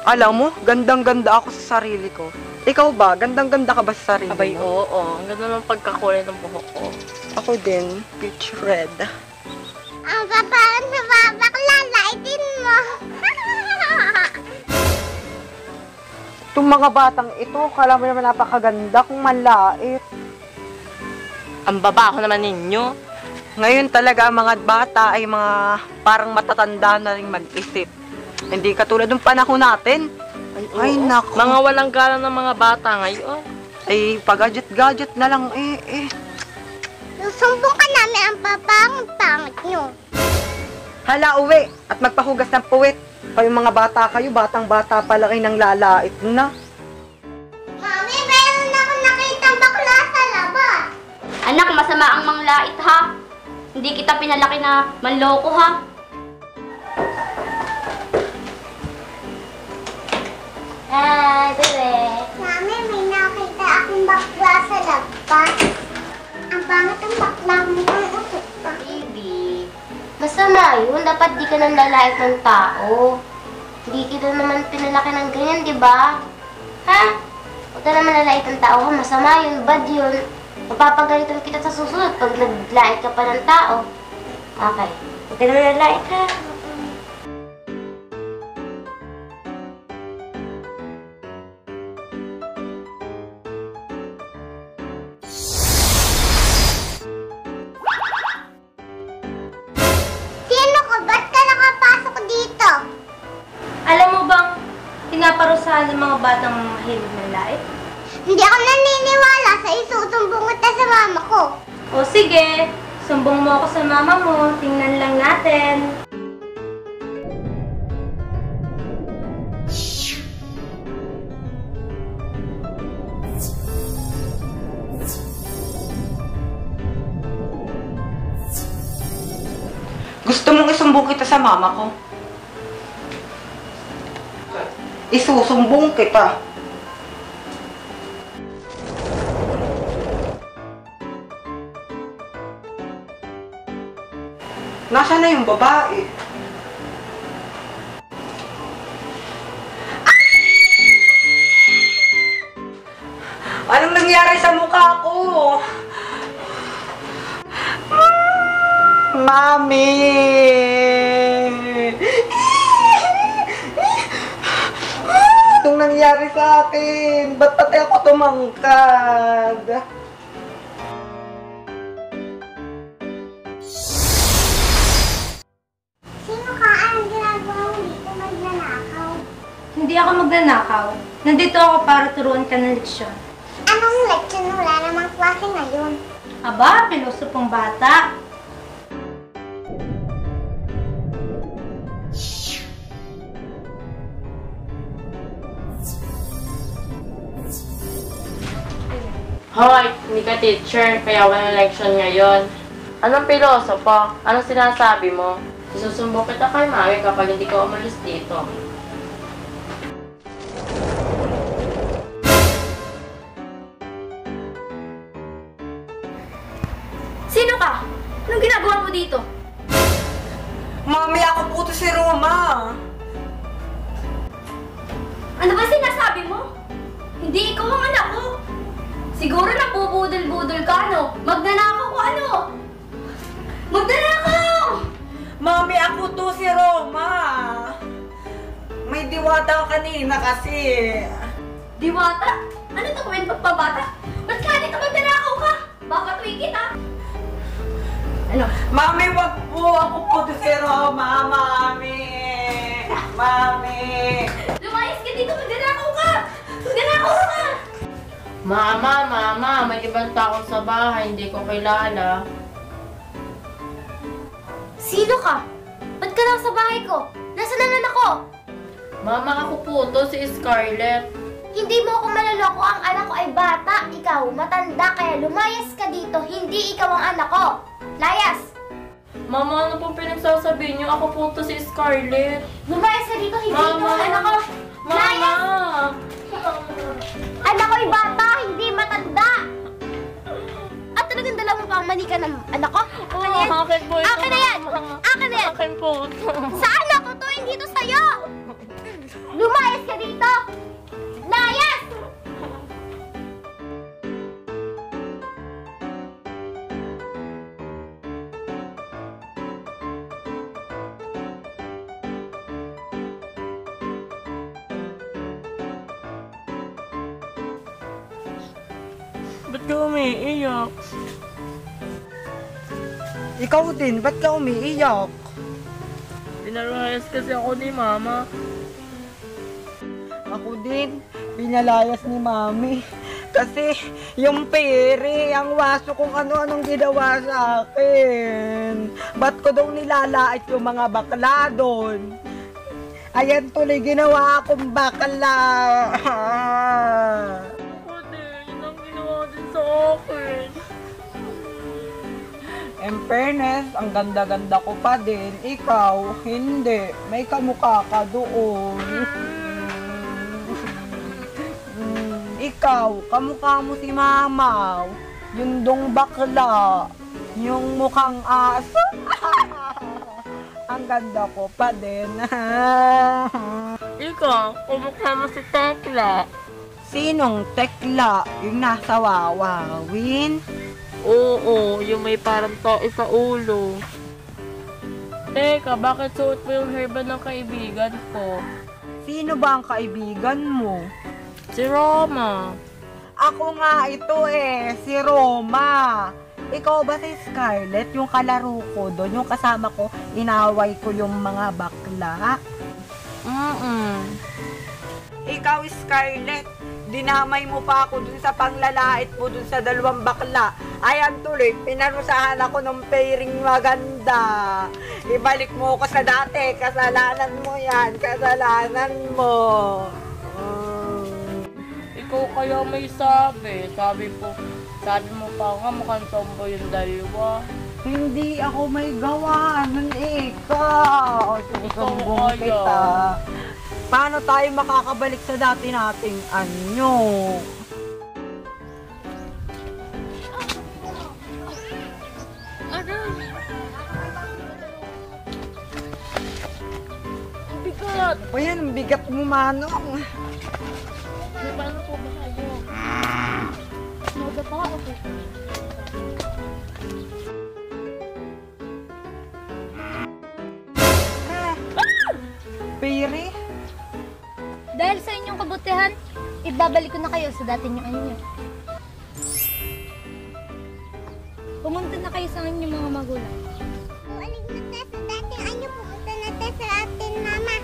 Alam mo, gandang-ganda ako sa sarili ko. Ikaw ba? Gandang-ganda ka ba sa sarili Abay, mo? oo. Ang ganda ng pagkakulay ng buhok ko. Ako din, peach red. Ang papahan sa babakla, laitin mo. Itong mga batang ito, kala mo naman napakaganda kung manlait. Ang babaho naman ninyo. Ngayon talaga, ang mga bata ay mga parang matatanda na rin mag-isip. Hindi katulad ng panahon natin. Ay, Oo. naku. Mga walang galang ng mga bata ngayon. Ay, pag-gadget-gadget na lang Susumbong ka namin ang papangit nyo. Hala, uwi at magpahugas ng puwit. Kayong mga bata kayo, batang-bata pa lang ay nang lalait na. Mami, meron ako nakitang bakla sa labas. Anak, masama ang manglait ha. Hindi kita pinalaki na manloko ha. Ay, bebe. Mami, may nakita akong bakla sa labas. Ang pangit ang bakla mo ang usok pa. Baby, masama yun. Dapat di ka nang lalait ng tao. Hindi kita naman pinalaki ng ganyan, di ba? Ha? Huwag ka naman lalait ng tao ha. Masama yun, bad yun. Mapapagalitan kita sa susunod pag naglait ka pa ng tao. Okay. Huwag ka naman lalait ha. Sino ka? Ba't ka nakapasok dito? Alam mo bang pinaparusahan ng mga batang mahilig ng lait? Hindi ako naniniwala sa isusumbong kita sa mama ko. O sige, sumbong mo ako sa mama mo. Tingnan lang natin. Gusto mong isumbong kita sa mama ko? Isusumbong kita. Nasaan na yung babae? Anong nangyari sa mukha ko? Mami! Anong nangyari sa akin? Ba't pati ako tumangkad? Sino ka? Anong ginagawa mo dito? Magnanakaw. Hindi ako magnanakaw. Nandito ako para turuan ka ng leksyon. Anong leksyon? Wala namang klase ngayon. Aba, pilosopong bata. Hoy, hindi ka teacher, kaya walang leksyon ngayon. Anong pilosopo? Anong sinasabi mo? Isusumbong kita kay mami kapag hindi ka umalis dito. Sino ka? Anong ginagawa mo dito? Mami, ako po to si Roma. Ano ba sinasabi mo? Hindi ikaw ang anak ko. Siguro napubudol-budol ka, no? Magnanakaw ko, ano? Magnanakaw! Mami, ako to si Roma. May diwata kanina kasi. Diwata? Ano to, kwento pabata? Ba't ka dito magnanakaw ka? Baka tuwing kita. Ano? Mami, wag po. Ako po to si Roma, Mami. Mami. Lumayas ka dito, magnanakaw ka! Magnanakaw ka! Mama, may ibang tao sa bahay, hindi ko kilala. Sino ka? Ba't ka lang sa bahay ko? Nasaan ang anak ko? Mama, ako po to, si Scarlett. Hindi mo ako maloloko. Ang anak ko ay bata. Ikaw, matanda. Kaya lumayas ka dito. Hindi ikaw ang anak ko. Layas! Mama, ano pong pinagsasabihin niyo? Ako po to, si Scarlett. Lumayas ka dito. Hindi ikaw ang anak ko. Mama! Layas! Anak ko ay bata. Hindi matanda. At talagang dala mo pa ang manika ng anak ko? Akin na yan. Akin po ito. Akin na yan. Akin na yan. Akin po ito. Sa anak ko to. Hindi to sa'yo. Lumayas ka dito. Ba't ka umiiyak? Ikaw din, ba't ka umiiyak? Pinalayas kasi ako ni Mama. Ako din, pinalayas ni Mami. Kasi yung pere, ang waso kung ano-anong ginawa sa akin. Ba't ko daw nilalait yung mga bakla doon? Ayan tuloy, ginawa akong bakla. Ako din, yun ang ginawa din sa akin. In fairness, ang ganda-ganda ko pa din. Ikaw, hindi. May kamukha ka doon. Ikaw, kamukha mo si Mama. Yung dong bakla. Yung mukhang aso. Ang ganda ko pa din. Ikaw, kumukha mo si Tekla. Sinong tekla? Yung nasa wawawin? Oo, yung may parang tae sa ulo. Teka, bakit suot mo yung hairband ng kaibigan ko? Sino ba ang kaibigan mo? Si Roma. Ako nga ito si Roma. Ikaw ba si Scarlett, yung kalaro ko doon, yung kasama ko, inaway ko yung mga bakla? Ikaw, Scarlett, dinamay mo pa ako dun sa panglalait mo dun sa dalawang bakla. Ayan tuloy, pinarusahan ako ng pairing maganda. Ibalik mo ko sa dati, kasalanan mo yan, kasalanan mo. Ikaw kaya may sabi. Sabi mo pa nga mukhang tomboy yung dalawa. Hindi ako may gawa nun, ikaw. Susumbong Ikaw kita. Paano tayo makakabalik sa dati nating anyo? Ang bigat! O yan, ang bigat mo, Manong. Paano po ba kayo? Snoda pa ako. Piri? Dahil sa inyong kabutihan, ibabalik ko na kayo sa dati niyong anyo. Pumunta na kayo sa inyong mga magulang. Umalig na tayo sa dating anyo. Pumunta na tayo sa atin, Mama.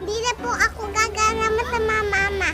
Hindi na po ako gagarama sa Mama.